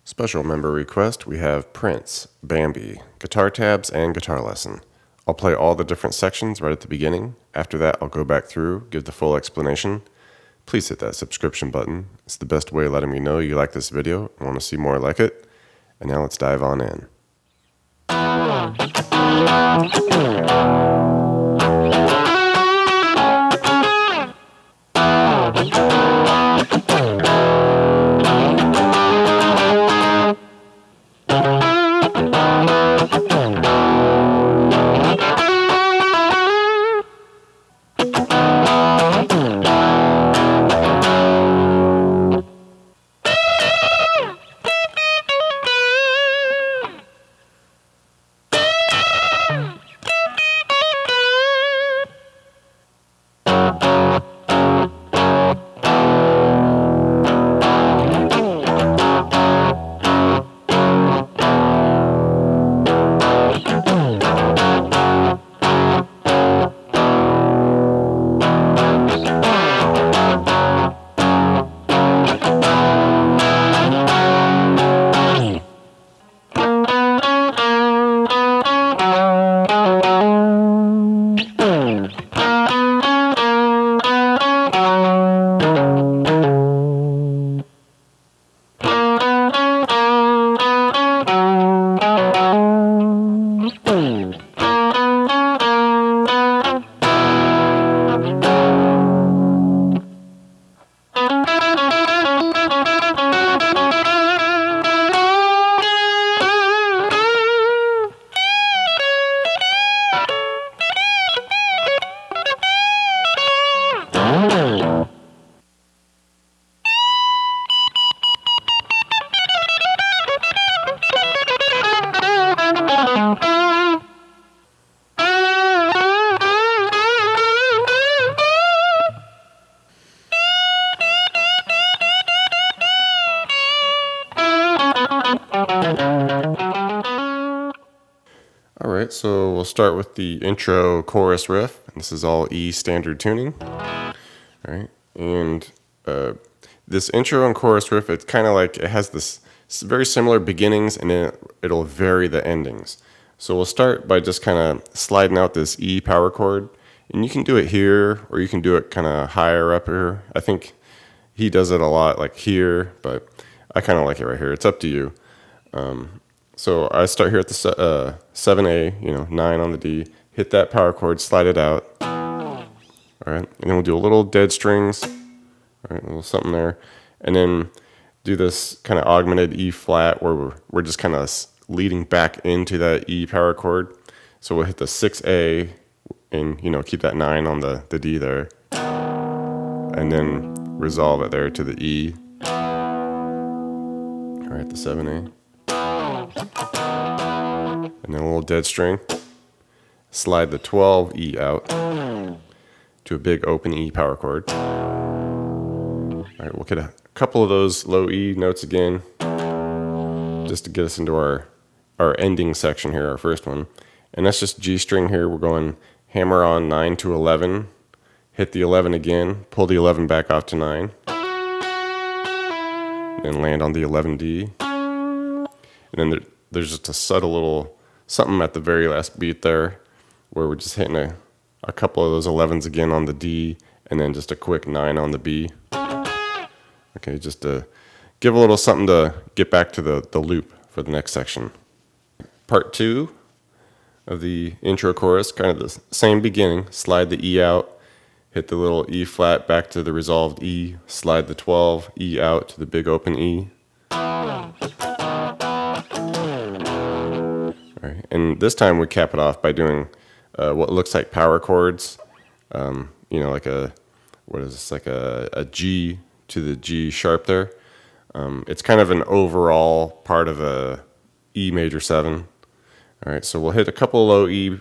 Special member request, we have Prince, Bambi, guitar tabs, and guitar lesson. I'll play all the different sections right at the beginning. After that, I'll go back through, give the full explanation. Please hit that subscription button. It's the best way of letting me know you like this video and want to see more like it. And now let's dive on in. Alright, so we'll start with the intro chorus riff. This is all E standard tuning. Alright, and this intro and chorus riff, it's kind of like, it has this very similar beginnings and then it'll vary the endings. So we'll start by just kind of sliding out this E power chord. And you can do it here, or you can do it kind of higher up here. I think he does it a lot like here, but I kind of like it right here. It's up to you. So I start here at the 7A, 9 on the D, hit that power chord, slide it out. All right, and then we'll do a little dead strings, all right, a little something there, and then do this kind of augmented E flat where we're just kind of leading back into that E power chord. So we'll hit the 6A and keep that 9 on the D there, and then resolve it there to the E. All right, the 7A. And then a little dead string. Slide the 12 E out to a big open E power chord. All right, we'll get a couple of those low E notes again, just to get us into our ending section here, our first one. And that's just G string here. We're going hammer on 9 to 11, hit the 11 again, pull the 11 back off to 9, and land on the 11D. And then there's just a subtle little something at the very last beat there where we're just hitting a couple of those 11s again on the D and then just a quick 9 on the B. Okay, just to give a little something to get back to the loop for the next section. Part 2 of the intro chorus, kind of the same beginning. Slide the E out, hit the little E flat back to the resolved E, slide the 12 E out to the big open E. Right. And this time we cap it off by doing what looks like power chords, like a G to the G sharp there. It's kind of an overall part of a E major 7. All right, so we'll hit a couple low E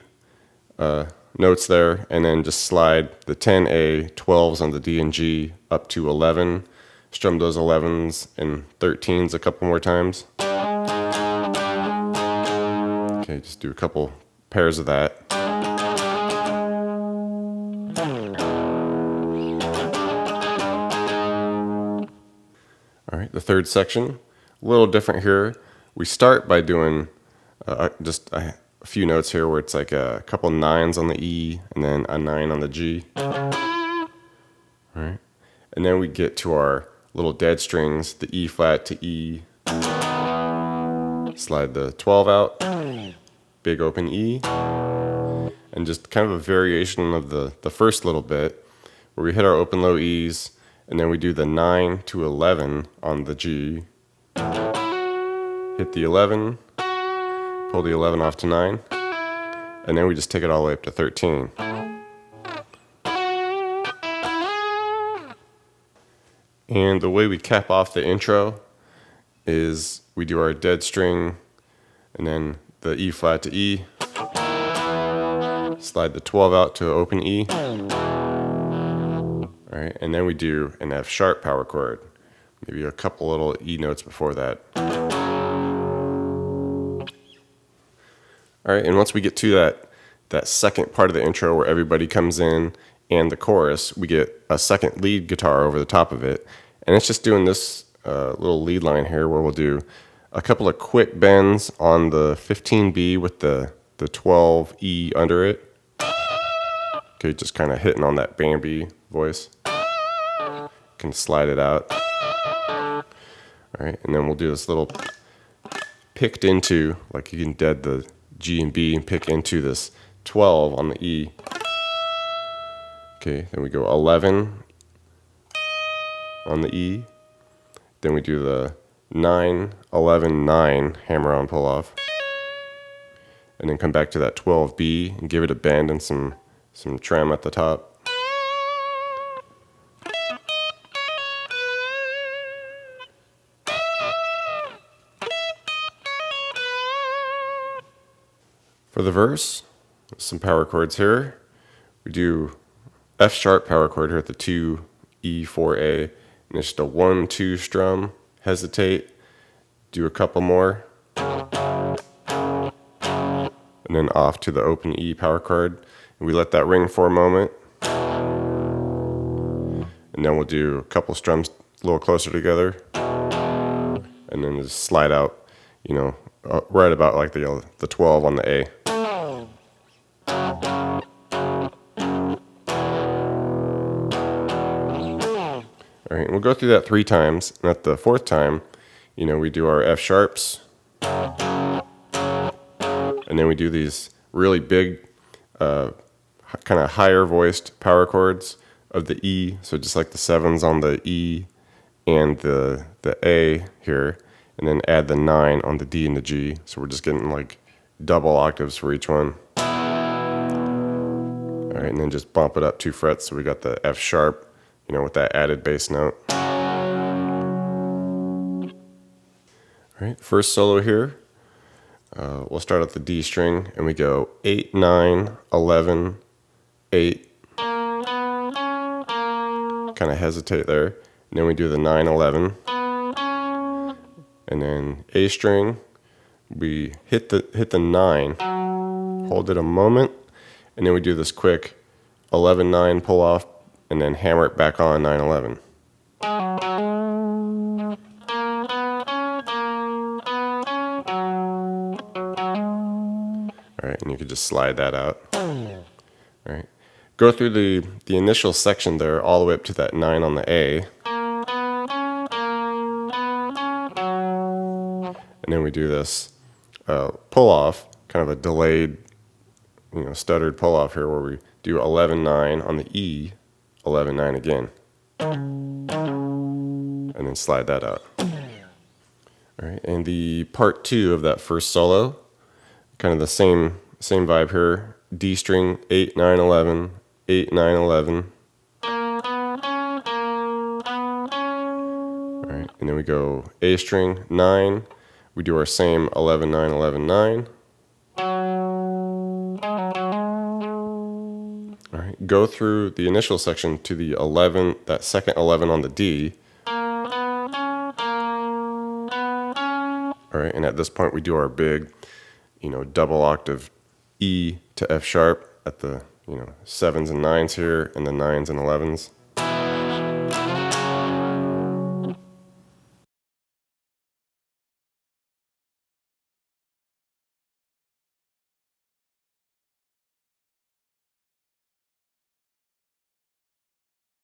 notes there, and then just slide the 10A, 12s on the D and G up to 11. Strum those 11s and 13s a couple more times. Okay, just do a couple pairs of that. All right, the third section, A little different here. We start by doing just a few notes here where it's like a couple nines on the E and then a 9 on the G. All right. And then we get to our little dead strings, the E flat to E. Slide the 12 out, big open E, and just kind of a variation of the first little bit where we hit our open low E's and then we do the 9 to 11 on the G. Hit the 11, pull the 11 off to 9, and then we just take it all the way up to 13. And the way we cap off the intro is we do our dead string and then the E flat to E, slide the 12 out to open E, all right, and then we do an F sharp power chord, maybe a couple little E notes before that. All right, and once we get to that second part of the intro where everybody comes in and the chorus, we get a second lead guitar over the top of it, and it's just doing this little lead line here where we'll do a couple of quick bends on the 15B with the 12E under it. Okay, just kind of hitting on that Bambi voice. Can slide it out. All right, and then we'll do this little picked into, like you can dead the G and B and pick into this 12 on the E. Okay, then we go 11 on the E. Then we do the 9, 11, 9 hammer on pull off. And then come back to that 12B and give it a bend and some trem at the top. For the verse, some power chords here. We do F sharp power chord here at the 2, E, 4A, and it's just a 1, 2 strum, hesitate, do a couple more, and then off to the open E power chord. And we let that ring for a moment, and then we'll do a couple strums a little closer together, and then just slide out, right about like the 12 on the A. All right, and we'll go through that 3 times, and at the 4th time, we do our F sharps, and then we do these really big, kind of higher voiced power chords of the E, so just like the 7s on the E and the A here, and then add the 9 on the D and the G, so we're just getting like double octaves for each one. All right, and then just bump it up 2 frets, so we got the F sharp, with that added bass note. All right, first solo here. We'll start at the D string, and we go 8, 9, 11, 8. Kind of hesitate there. And then we do the 9, 11. And then A string, we hit the 9, hold it a moment, and then we do this quick 11, 9 pull off, and then hammer it back on 9, 11. All right, and you could just slide that out. All right, go through the initial section there all the way up to that 9 on the A. And then we do this pull off, kind of a delayed, stuttered pull off here where we do 11, 9 on the E, 11, 9 again. And then slide that out. All right, and the part 2 of that first solo, kind of the same vibe here. D string, 8, 9, 11, 8, 9, 11. All right, and then we go A string, 9. We do our same 11, 9, 11, 9. All right, go through the initial section to the 11, that second 11 on the D. All right, and at this point we do our big, double octave E to F sharp at the, 7s and 9s here, and the 9s and 11s.